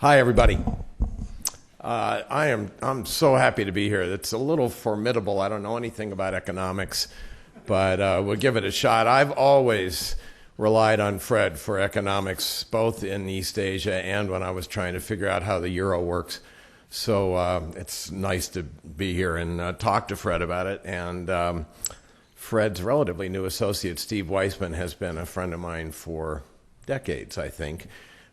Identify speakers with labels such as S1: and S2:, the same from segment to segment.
S1: Hi, everybody. I'm so happy to be here. It's a little formidable. I don't know anything about economics, but we'll give it a shot. I've always relied on Fred for economics, both in East Asia and when I was trying to figure out how the euro works. So it's nice to be here and talk to Fred about it. And Fred's relatively new associate, Steve Weissman, has been a friend of mine for decades, I think.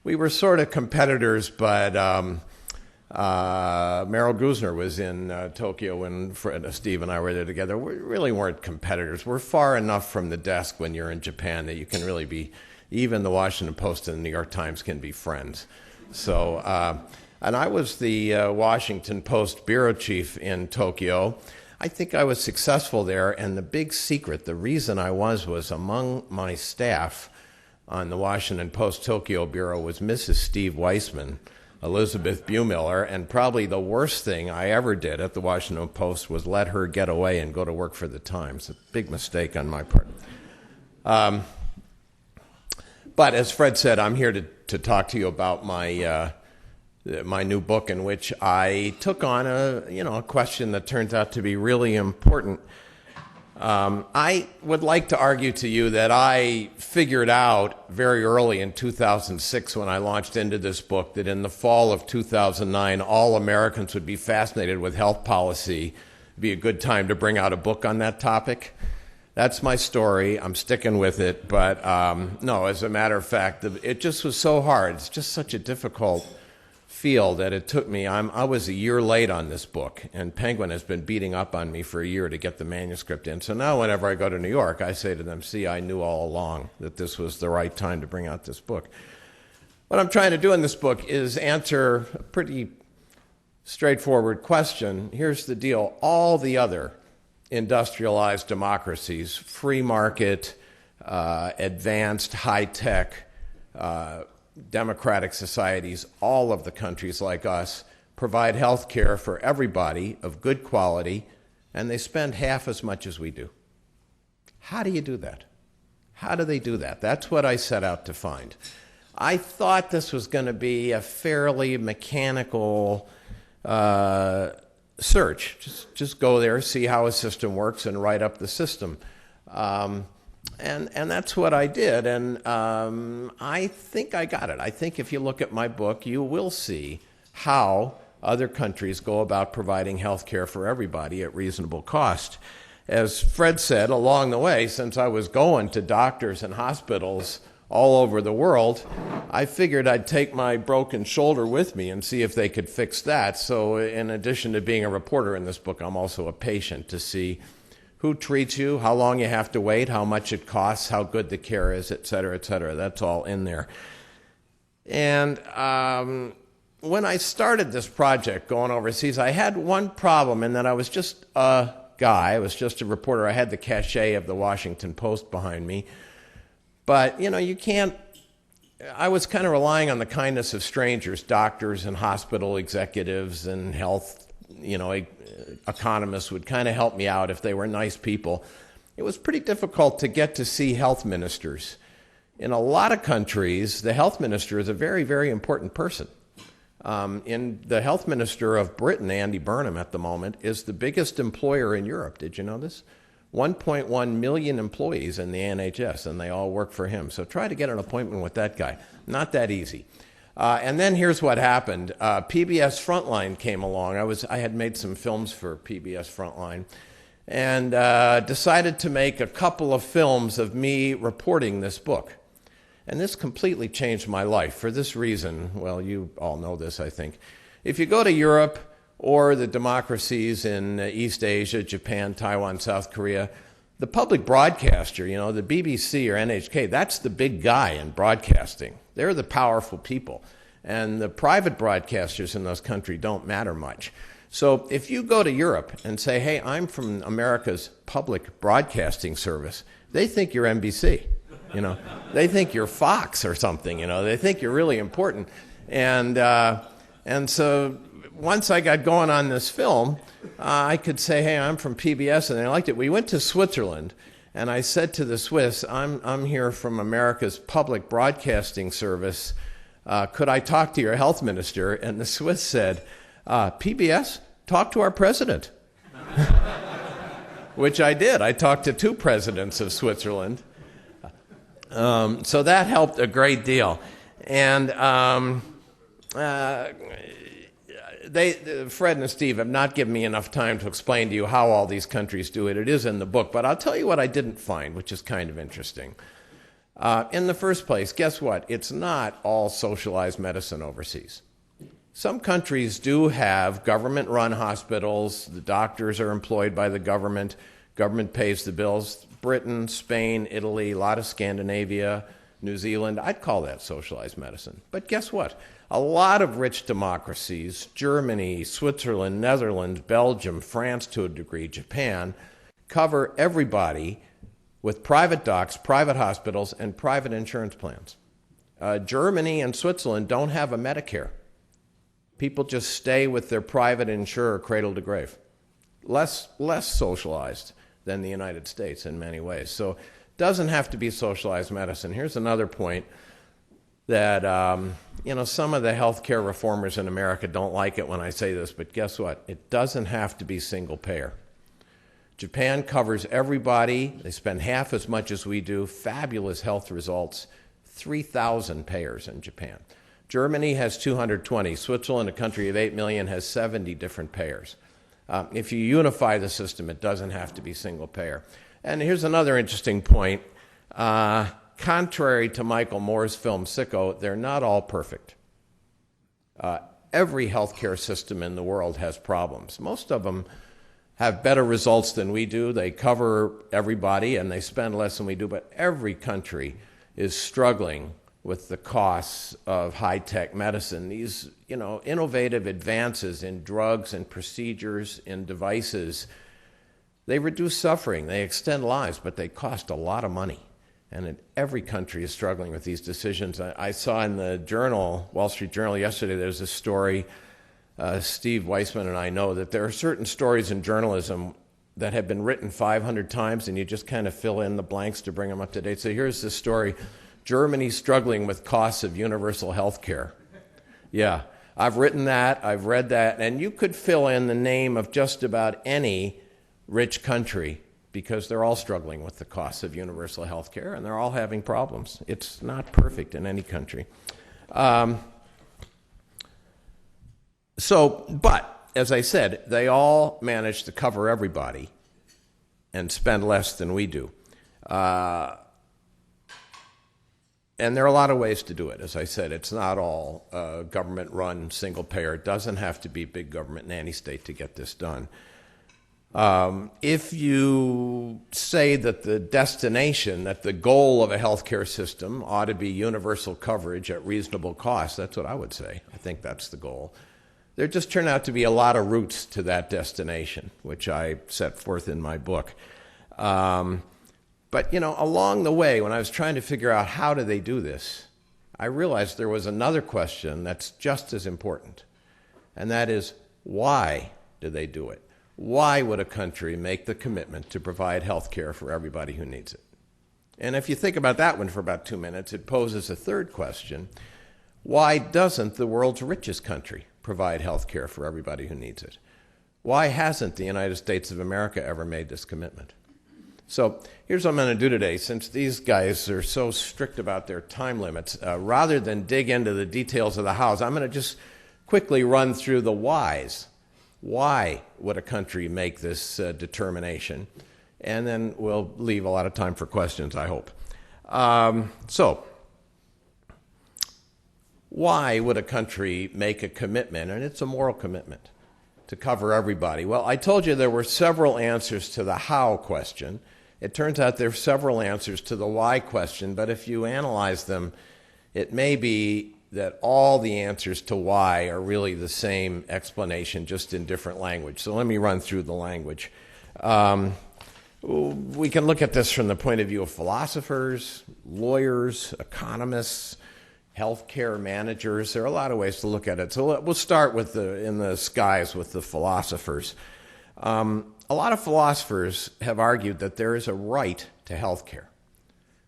S1: We were sort of competitors, but Meryl Grusner was in Tokyo when Steve and I were there together. We really weren't competitors. We're far enough from the desk when you're in Japan that you can really be, even the Washington Post and the New York Times can be friends. So, and I was the Washington Post bureau chief in Tokyo. I think I was successful there, and the big secret, the reason I was among my staff on the Washington Post Tokyo Bureau was Mrs. Steve Weissman, Elizabeth Buemiller, and probably the worst thing I ever did at the Washington Post was let her get away and go to work for the Times. A big mistake on my part. But as Fred said, I'm here to talk to you about my new book, in which I took on a question that turns out to be really important. I would like to argue to you that I figured out very early in 2006 when I launched into this book that in the fall of 2009, all Americans would be fascinated with health policy. It'd be a good time to bring out a book on that topic. That's my story. I'm sticking with it. But no, as a matter of fact, it just was so hard. It's just such a difficult field that it took me. I was a year late on this book, and Penguin has been beating up on me for a year to get the manuscript in. So now whenever I go to New York, I say to them, see, I knew all along that this was the right time to bring out this book. What I'm trying to do in this book is answer a pretty straightforward question. Here's the deal. All the other industrialized democracies, free market, advanced, high-tech, democratic societies, all of the countries like us, provide health care for everybody of good quality, and they spend half as much as we do. How do you do that? How do they do that? That's what I set out to find. I thought this was going to be a fairly mechanical search. Just go there, see how a system works, and write up the system. And that's what I did, and I think I got it. I think if you look at my book, you will see how other countries go about providing health care for everybody at reasonable cost. As Fred said, along the way, since I was going to doctors and hospitals all over the world, I figured I'd take my broken shoulder with me and see if they could fix that. So in addition to being a reporter in this book, I'm also a patient to see who treats you, how long you have to wait, how much it costs, how good the care is, et cetera, et cetera. That's all in there. And when I started this project going overseas, I had one problem in that I was just a guy. I was just a reporter. I had the cachet of the Washington Post behind me. But, you can't. I was kind of relying on the kindness of strangers, doctors and hospital executives and health economists would kind of help me out if they were nice people. It was pretty difficult to get to see health ministers. In a lot of countries, the health minister is a very, very important person. In the health minister of Britain, Andy Burnham at the moment, is the biggest employer in Europe. Did you know this? 1.1 million employees in the NHS, and they all work for him. So try to get an appointment with that guy. Not that easy. And then here's what happened. Pbs Frontline came along. I had made some films for Pbs Frontline and decided to make a couple of films of me reporting this book. And this completely changed my life for this reason. Well, you all know this, I think. If you go to Europe or the democracies in East Asia, Japan, Taiwan, South Korea, the public broadcaster, the BBC or NHK, that's the big guy in broadcasting. They're the powerful people. And the private broadcasters in those countries don't matter much. So if you go to Europe and say, hey, I'm from America's public broadcasting service, they think you're NBC. They think you're Fox or something. They think you're really important. And so once I got going on this film, I could say, hey, I'm from PBS, and they liked it. We went to Switzerland, and I said to the Swiss, I'm here from America's public broadcasting service. could I talk to your health minister? And the Swiss said, PBS, talk to our president. Which I did. I talked to 2 presidents of Switzerland. So that helped a great deal. And Fred and Steve have not given me enough time to explain to you how all these countries do it. It is in the book. But I'll tell you what I didn't find, which is kind of interesting. In the first place, guess what? It's not all socialized medicine overseas. Some countries do have government-run hospitals. The doctors are employed by the government. Government pays the bills. Britain, Spain, Italy, a lot of Scandinavia, New Zealand. I'd call that socialized medicine. But guess what? A lot of rich democracies, Germany, Switzerland, Netherlands, Belgium, France to a degree, Japan, cover everybody with private docs, private hospitals, and private insurance plans. Germany and Switzerland don't have a Medicare. People just stay with their private insurer cradle to grave. Less socialized than the United States in many ways. So it doesn't have to be socialized medicine. Here's another point that, some of the healthcare reformers in America don't like it when I say this, but guess what? It doesn't have to be single payer. Japan covers everybody. They spend half as much as we do. Fabulous health results. 3,000 payers in Japan. Germany has 220. Switzerland, a country of 8 million, has 70 different payers. If you unify the system, it doesn't have to be single payer. And here's another interesting point. Contrary to Michael Moore's film Sicko, they're not all perfect. Every healthcare system in the world has problems. Most of them have better results than we do. They cover everybody and they spend less than we do, but every country is struggling with the costs of high-tech medicine. These, innovative advances in drugs and procedures, in devices, they reduce suffering, they extend lives, but they cost a lot of money. And every country is struggling with these decisions. I saw in the journal, Wall Street Journal yesterday, there's a story, Steve Weissman and I know that there are certain stories in journalism that have been written 500 times and you just kind of fill in the blanks to bring them up to date. So here's this story. Germany struggling with costs of universal health care. Yeah, I've written that, I've read that, and you could fill in the name of just about any rich country because they're all struggling with the costs of universal health care and they're all having problems. It's not perfect in any country. But, as I said, they all manage to cover everybody and spend less than we do. And there are a lot of ways to do it. As I said, it's not all government-run, single-payer. It doesn't have to be big government nanny state to get this done. If you say that the destination, that the goal of a healthcare system ought to be universal coverage at reasonable cost, that's what I would say. I think that's the goal. There just turn out to be a lot of routes to that destination, which I set forth in my book. But, along the way, when I was trying to figure out how do they do this, I realized there was another question that's just as important, and that is, why do they do it? Why would a country make the commitment to provide health care for everybody who needs it? And if you think about that one for about 2 minutes, it poses a third question. Why doesn't the world's richest country provide health care for everybody who needs it? Why hasn't the United States of America ever made this commitment? So here's what I'm going to do today. Since these guys are so strict about their time limits, rather than dig into the details of the hows, I'm going to just quickly run through the whys. Why would a country make this determination? And then we'll leave a lot of time for questions, I hope. So why would a country make a commitment, and it's a moral commitment, to cover everybody? Well, I told you there were several answers to the how question. It turns out there are several answers to the why question, but if you analyze them, it may be that all the answers to why are really the same explanation, just in different language. So let me run through the language. We can look at this from the point of view of philosophers, lawyers, economists, healthcare managers. There are a lot of ways to look at it. So we'll start with in the skies with the philosophers. A lot of philosophers have argued that there is a right to health care,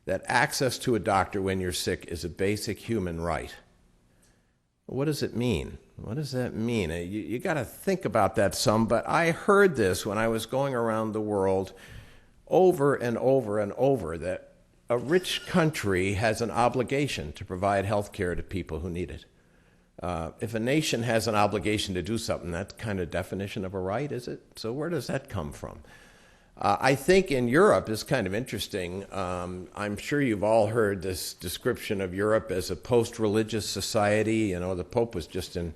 S1: that access to a doctor when you're sick is a basic human right. What does it mean? What does that mean? You got to think about that some, but I heard this when I was going around the world over and over and over, that a rich country has an obligation to provide health care to people who need it. If a nation has an obligation to do something, that's kind of definition of a right, is it? So where does that come from? I think in Europe is kind of interesting. I'm sure you've all heard this description of Europe as a post-religious society. You know, the Pope was just in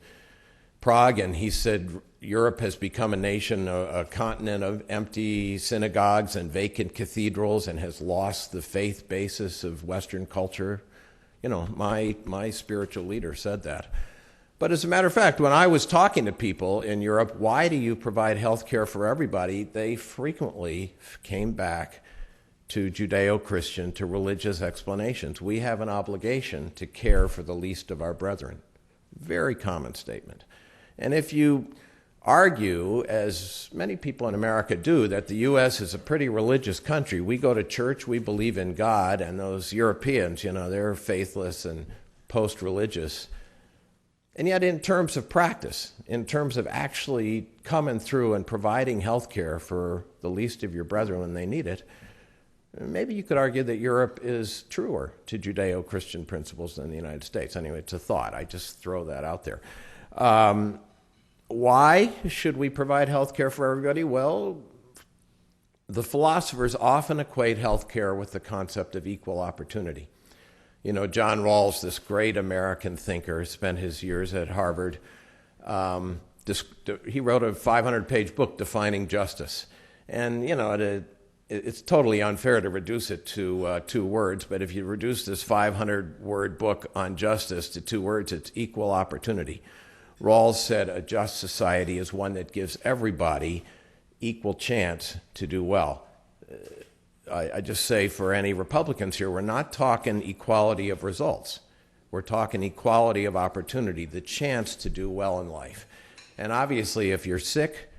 S1: Prague, and he said Europe has become a nation, a continent of empty synagogues and vacant cathedrals, and has lost the faith basis of Western culture. You know, my spiritual leader said that. But as a matter of fact, when I was talking to people in Europe, why do you provide health care for everybody? They frequently came back to Judeo-Christian, to religious explanations. We have an obligation to care for the least of our brethren. Very common statement. And if you argue, as many people in America do, that the U.S. is a pretty religious country, we go to church, we believe in God, and those Europeans, you know, they're faithless and post-religious. And yet in terms of practice, in terms of actually coming through and providing health care for the least of your brethren when they need it, maybe you could argue that Europe is truer to Judeo-Christian principles than the United States. Anyway, it's a thought. I just throw that out there. Why should we provide health care for everybody? Well, the philosophers often equate health care with the concept of equal opportunity. You know, John Rawls, this great American thinker, spent his years at Harvard. He wrote a 500-page book defining justice. And, you know, it's totally unfair to reduce it to 2 words, but if you reduce this 500-word book on justice to 2 words, it's equal opportunity. Rawls said a just society is one that gives everybody equal chance to do well. I just say for any Republicans here, we're not talking equality of results. We're talking equality of opportunity, the chance to do well in life. And obviously, if you're sick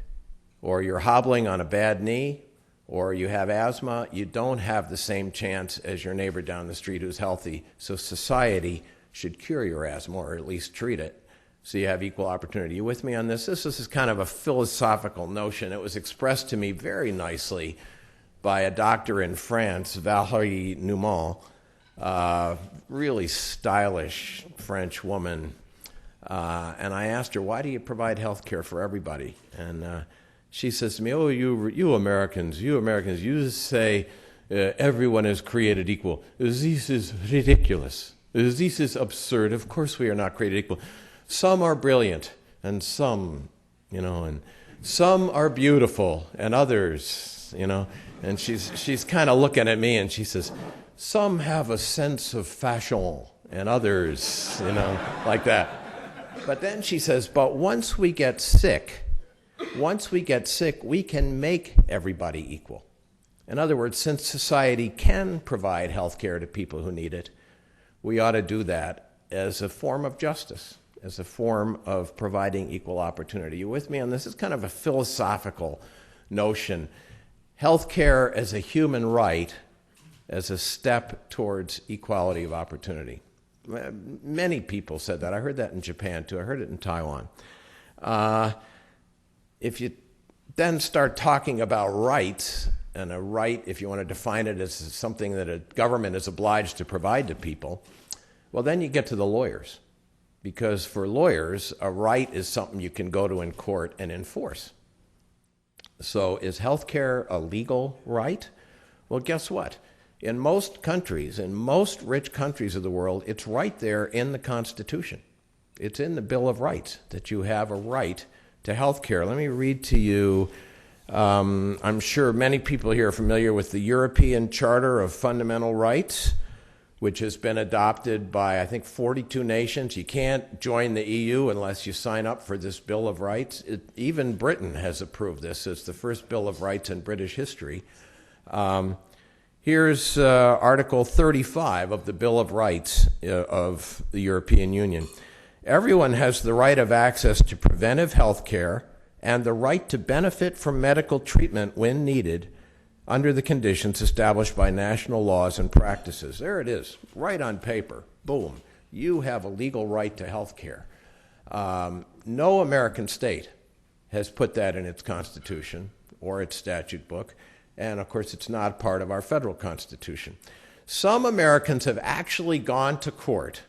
S1: or you're hobbling on a bad knee or you have asthma, you don't have the same chance as your neighbor down the street who's healthy. So society should cure your asthma or at least treat it so you have equal opportunity. You with me on this? This is kind of a philosophical notion. It was expressed to me very nicely by a doctor in France, Valérie Newman, really stylish French woman. And I asked her, why do you provide health care for everybody? And she says to me, oh, you Americans, you say everyone is created equal. This is ridiculous. This is absurd. Of course we are not created equal. Some are brilliant, and some, you know, and some are beautiful, and others, you know. And she's kind of looking at me, and she says, some have a sense of fashion, and others, you know, like that. But then she says, but once we get sick, we can make everybody equal. In other words, since society can provide health care to people who need it, we ought to do that as a form of justice, as a form of providing equal opportunity. You with me on this? It's kind of a philosophical notion. Healthcare as a human right, as a step towards equality of opportunity. Many people said that. I heard that in Japan, too. I heard it in Taiwan. If you then start talking about rights, and a right, if you want to define it as something that a government is obliged to provide to people, well, then you get to the lawyers. Because for lawyers, a right is something you can go to in court and enforce. So is health care a legal right? Well, guess what? In most countries, in most rich countries of the world, it's right there in the Constitution. It's in the Bill of Rights that you have a right to health care. Let me read to you, I'm sure many people here are familiar with the European Charter of Fundamental Rights, which has been adopted by, I think, 42 nations. You can't join the EU unless you sign up for this Bill of Rights. Even Britain has approved this. It's the first Bill of Rights in British history. Here's Article 35 of the Bill of Rights of the European Union. Everyone has the right of access to preventive health care and the right to benefit from medical treatment when needed under the conditions established by national laws and practices. There it is, right on paper. Boom. You have a legal right to health care. No American state has put that in its Constitution or its statute book, and of course it's not part of our federal Constitution. Some Americans have actually gone to court.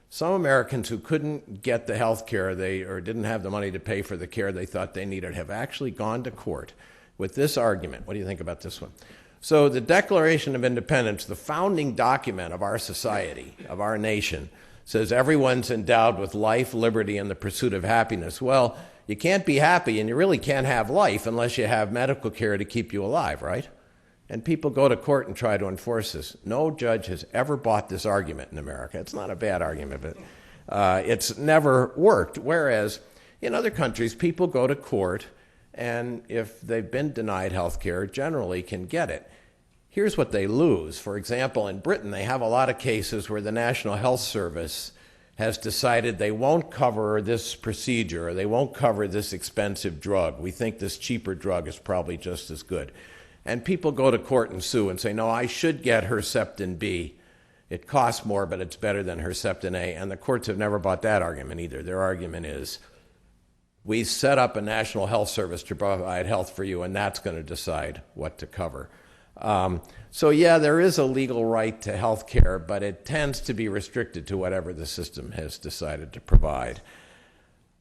S1: Some Americans who couldn't get the health care or didn't have the money to pay for the care they thought they needed have actually gone to court with this argument. What do you think about this one? So the Declaration of Independence, the founding document of our society, of our nation, says everyone's endowed with life, liberty, and the pursuit of happiness. Well, you can't be happy and you really can't have life unless you have medical care to keep you alive, right? And people go to court and try to enforce this. No judge has ever bought this argument in America. It's not a bad argument, but it's never worked. Whereas in other countries, people go to court, and if they've been denied health care, generally can get it. Here's what they lose. For example, in Britain, they have a lot of cases where the National Health Service has decided they won't cover this procedure, or they won't cover this expensive drug. We think this cheaper drug is probably just as good. And people go to court and sue and say, no, I should get Herceptin B. It costs more, but it's better than Herceptin A. And the courts have never bought that argument either. Their argument is, we set up a national health service to provide health for you, and that's going to decide what to cover. So yeah, there is a legal right to health care, but it tends to be restricted to whatever the system has decided to provide.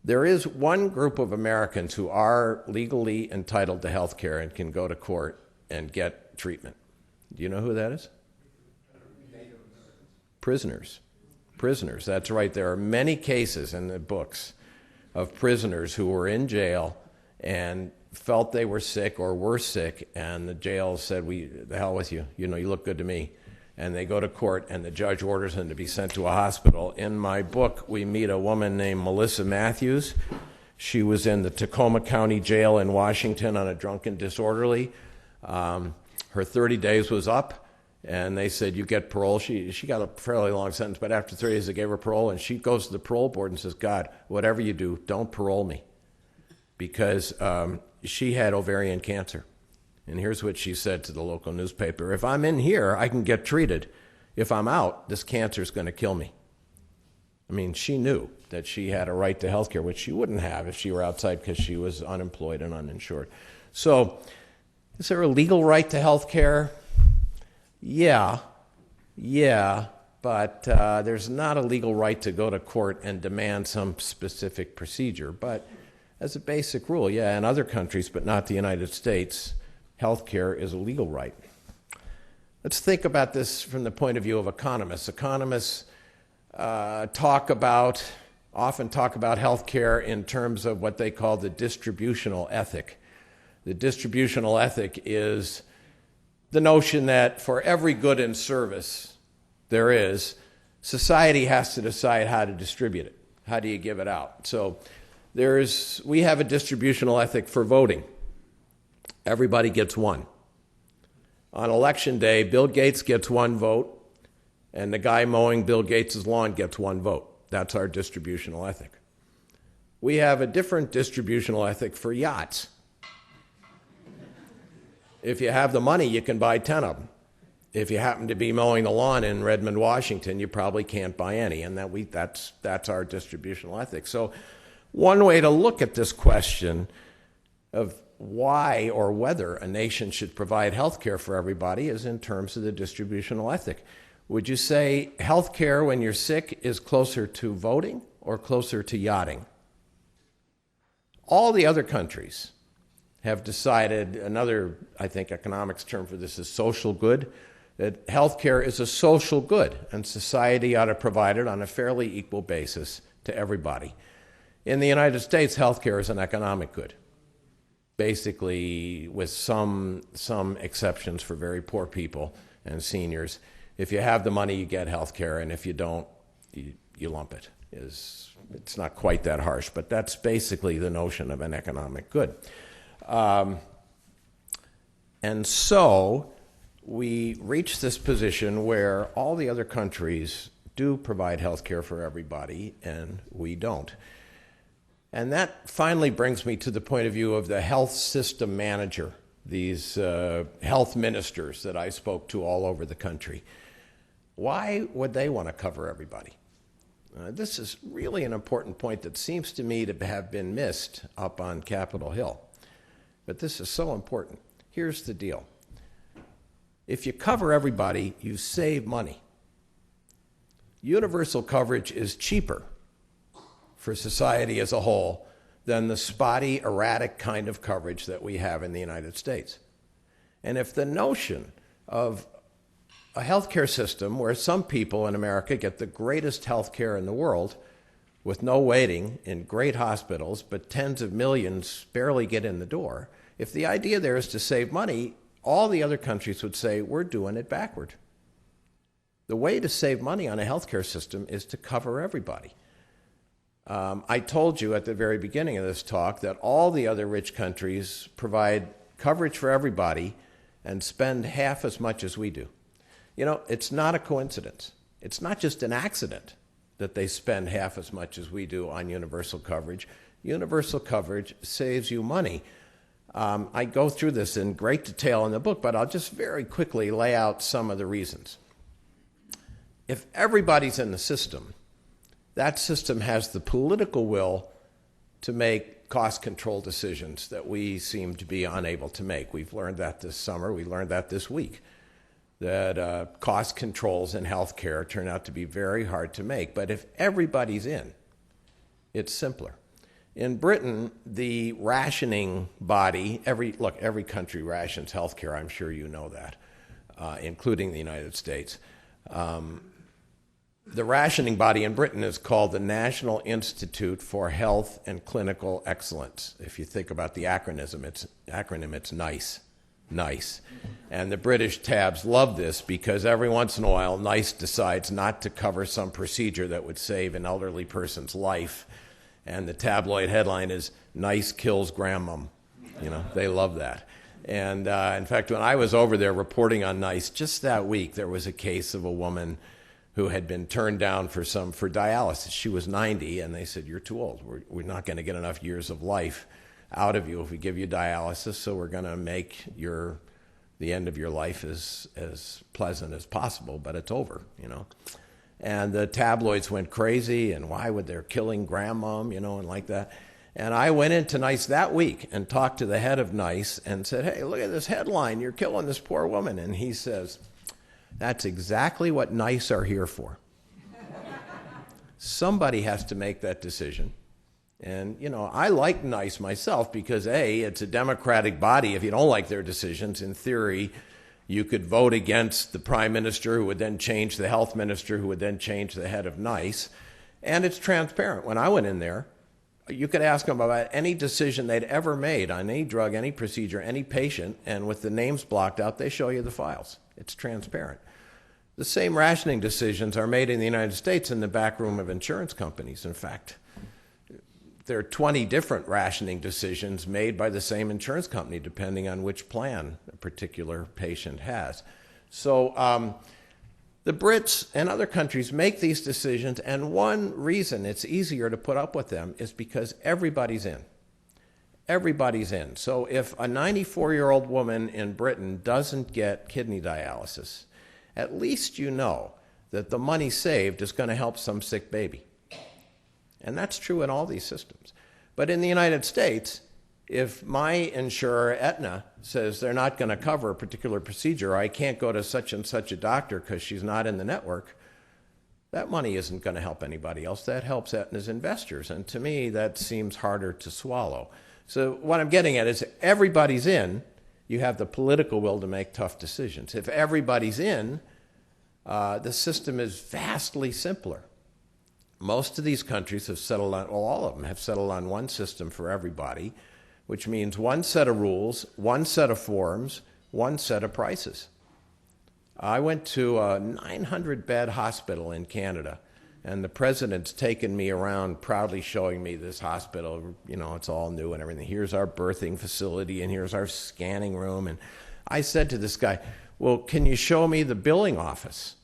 S1: There is one group of Americans who are legally entitled to health care and can go to court and get treatment. Do you know who that is? Prisoners. Prisoners, that's right. There are many cases in the books of prisoners who were in jail and felt they were sick or were sick, and the jail said, the hell with you. You know, you look good to me. And they go to court, and the judge orders them to be sent to a hospital. In my book, we meet a woman named Melissa Mathews. She was in the Tacoma County Jail in Washington on a drunken disorderly. Her 30 days was up, and they said, you get parole. She got a fairly long sentence, but after 30 days, they gave her parole, and she goes to the parole board and says, God, whatever you do, don't parole me, because she had ovarian cancer. And here's what she said to the local newspaper: if I'm in here, I can get treated. If I'm out, this cancer is going to kill me. I mean, she knew that she had a right to health care, which she wouldn't have if she were outside because she was unemployed and uninsured. So, is there a legal right to health care? Yeah, but there's not a legal right to go to court and demand some specific procedure. But as a basic rule, yeah, in other countries, but not the United States, health care is a legal right. Let's think about this from the point of view of economists. Economists often talk about health care in terms of what they call the distributional ethic. The distributional ethic is the notion that for every good and service there is, society has to decide how to distribute it. How do you give it out? So we have a distributional ethic for voting. Everybody gets one. On election day, Bill Gates gets one vote, and the guy mowing Bill Gates' lawn gets one vote. That's our distributional ethic. We have a different distributional ethic for yachts. If you have the money, you can buy 10 of them. If you happen to be mowing the lawn in Redmond, Washington, you probably can't buy any, and that's our distributional ethic. So one way to look at this question of why or whether a nation should provide health care for everybody is in terms of the distributional ethic. Would you say health care when you're sick is closer to voting or closer to yachting? All the other countries have decided, another, I think, economics term for this is social good, that health care is a social good, and society ought to provide it on a fairly equal basis to everybody. In the United States, health care is an economic good, basically with some exceptions for very poor people and seniors. If you have the money, you get health care, and if you don't, you lump it. It's not quite that harsh, but that's basically the notion of an economic good. And so we reach this position where all the other countries do provide health care for everybody, and we don't. And that finally brings me to the point of view of the health system manager, these health ministers that I spoke to all over the country. Why would they want to cover everybody? This is really an important point that seems to me to have been missed up on Capitol Hill. But this is so important. Here's the deal. If you cover everybody, you save money. Universal coverage is cheaper for society as a whole than the spotty, erratic kind of coverage that we have in the United States. And if the notion of a healthcare system where some people in America get the greatest healthcare in the world with no waiting in great hospitals, but tens of millions barely get in the door, if the idea there is to save money, all the other countries would say, we're doing it backward. The way to save money on a healthcare system is to cover everybody. I told you at the very beginning of this talk that all the other rich countries provide coverage for everybody and spend half as much as we do. You know, it's not a coincidence. It's not just an accident that they spend half as much as we do on universal coverage. Universal coverage saves you money. I go through this in great detail in the book, but I'll just very quickly lay out some of the reasons. If everybody's in the system, that system has the political will to make cost control decisions that we seem to be unable to make. We've learned that this summer. We learned that this week, that cost controls in healthcare turn out to be very hard to make. But if everybody's in, it's simpler. In Britain, the rationing body, every country rations healthcare, I'm sure you know that, including the United States. The rationing body in Britain is called the National Institute for Health and Clinical Excellence. If you think about the acronym, it's NICE. NICE. And the British tabs love this because every once in a while, NICE decides not to cover some procedure that would save an elderly person's life. And the tabloid headline is, NICE kills grandmom. You know, they love that. And in fact, when I was over there reporting on NICE, just that week, there was a case of a woman who had been turned down for dialysis. She was 90, and they said, you're too old. We're not going to get enough years of life out of you if we give you dialysis, so we're going to make the end of your life as pleasant as possible, but it's over, you know. And the tabloids went crazy, and why would they're killing grandmom, you know, and like that. And I went into NICE that week and talked to the head of NICE and said, hey, look at this headline, you're killing this poor woman. And he says, that's exactly what NICE are here for. Somebody has to make that decision. And, you know, I like NICE myself because, A, it's a democratic body. If you don't like their decisions, in theory, you could vote against the prime minister who would then change the health minister who would then change the head of NICE. And it's transparent. When I went in there, you could ask them about any decision they'd ever made on any drug, any procedure, any patient, and with the names blocked out, they show you the files. It's transparent. The same rationing decisions are made in the United States in the back room of insurance companies. In fact, there are 20 different rationing decisions made by the same insurance company, depending on which plan a particular patient has. So the Brits and other countries make these decisions, and one reason it's easier to put up with them is because everybody's in. Everybody's in. So if a 94-year-old woman in Britain doesn't get kidney dialysis, at least you know that the money saved is going to help some sick baby. And that's true in all these systems. But in the United States, if my insurer, Aetna, says they're not going to cover a particular procedure, I can't go to such and such a doctor because she's not in the network, that money isn't going to help anybody else. That helps Aetna's investors. And to me, that seems harder to swallow. So what I'm getting at is everybody's in, you have the political will to make tough decisions. If everybody's in, the system is vastly simpler. Most of these countries have settled on, well, all of them have settled on one system for everybody, which means one set of rules, one set of forms, one set of prices. I went to a 900-bed hospital in Canada, and the president's taken me around proudly showing me this hospital. You know, it's all new and everything. Here's our birthing facility, and here's our scanning room. And I said to this guy, well, can you show me the billing office?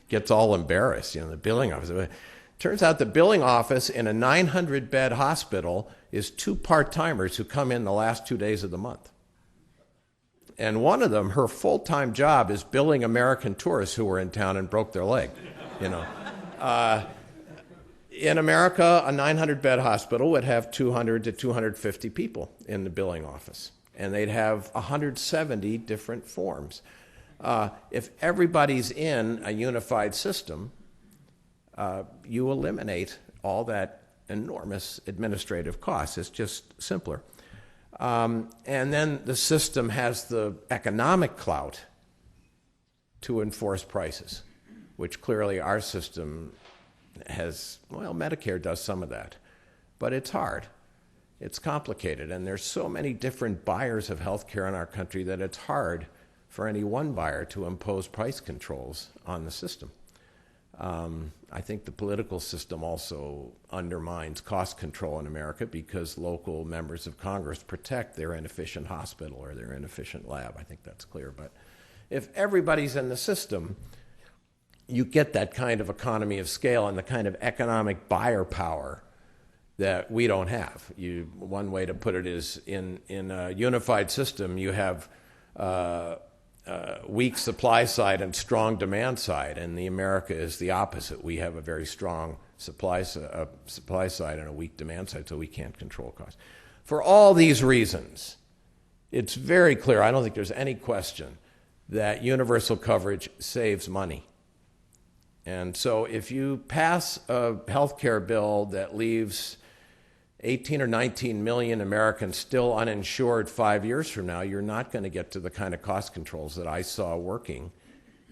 S1: Gets all embarrassed, you know, the billing office. Turns out the billing office in a 900-bed hospital is 2 part-timers who come in the last 2 days of the month. And one of them, her full-time job is billing American tourists who were in town and broke their leg, you know. In America, a 900-bed hospital would have 200 to 250 people in the billing office, and they'd have 170 different forms. If everybody's in a unified system, you eliminate all that enormous administrative costs. It's just simpler. And then the system has the economic clout to enforce prices, which clearly our system has. Well, Medicare does some of that, but it's hard. It's complicated, and there's so many different buyers of health care in our country that it's hard for any one buyer to impose price controls on the system. I think the political system also undermines cost control in America because local members of Congress protect their inefficient hospital or their inefficient lab. I think that's clear. But if everybody's in the system, you get that kind of economy of scale and the kind of economic buyer power that we don't have. One way to put it is in a unified system, you have weak supply side and strong demand side, and the America is the opposite. We have a very strong supply side and a weak demand side, so we can't control costs. For all these reasons, it's very clear, I don't think there's any question, that universal coverage saves money. And so if you pass a health care bill that leaves 18 or 19 million Americans still uninsured 5 years from now, you're not going to get to the kind of cost controls that I saw working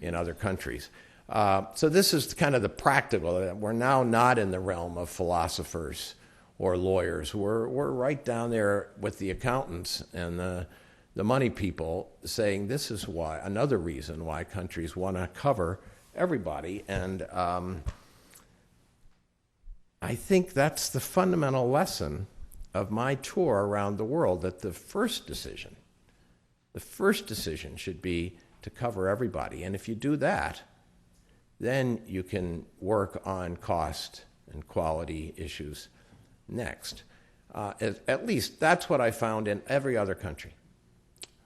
S1: in other countries. So this is kind of the practical. We're now not in the realm of philosophers or lawyers. We're right down there with the accountants and the money people saying this is why, another reason why countries want to cover everybody. And I think that's the fundamental lesson of my tour around the world, that the first decision should be to cover everybody. And if you do that, then you can work on cost and quality issues next. At least that's what I found in every other country.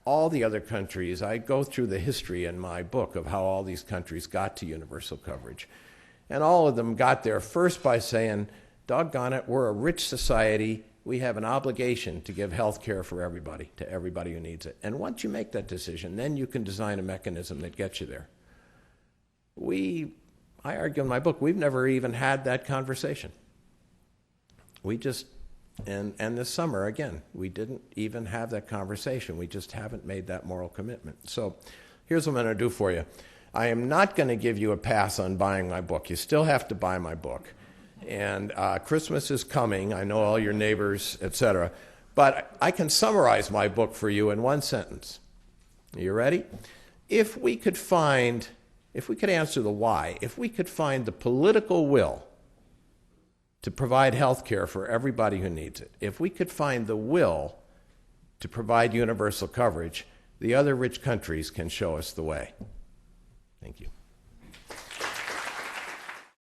S1: All the other countries, I go through the history in my book of how all these countries got to universal coverage. And all of them got there first by saying, doggone it, we're a rich society. We have an obligation to give health care for everybody, to everybody who needs it. And once you make that decision, then you can design a mechanism that gets you there. I argue in my book, we've never even had that conversation. We just, and this summer, again, we didn't even have that conversation. We just haven't made that moral commitment. So here's what I'm going to do for you. I am not going to give you a pass on buying my book. You still have to buy my book. And Christmas is coming. I know all your neighbors, etc. But I can summarize my book for you in one sentence. Are you ready? If we could answer the why, if we could find the political will to provide health care for everybody who needs it, if we could find the will to provide universal coverage, the other rich countries can show us the way. Thank you.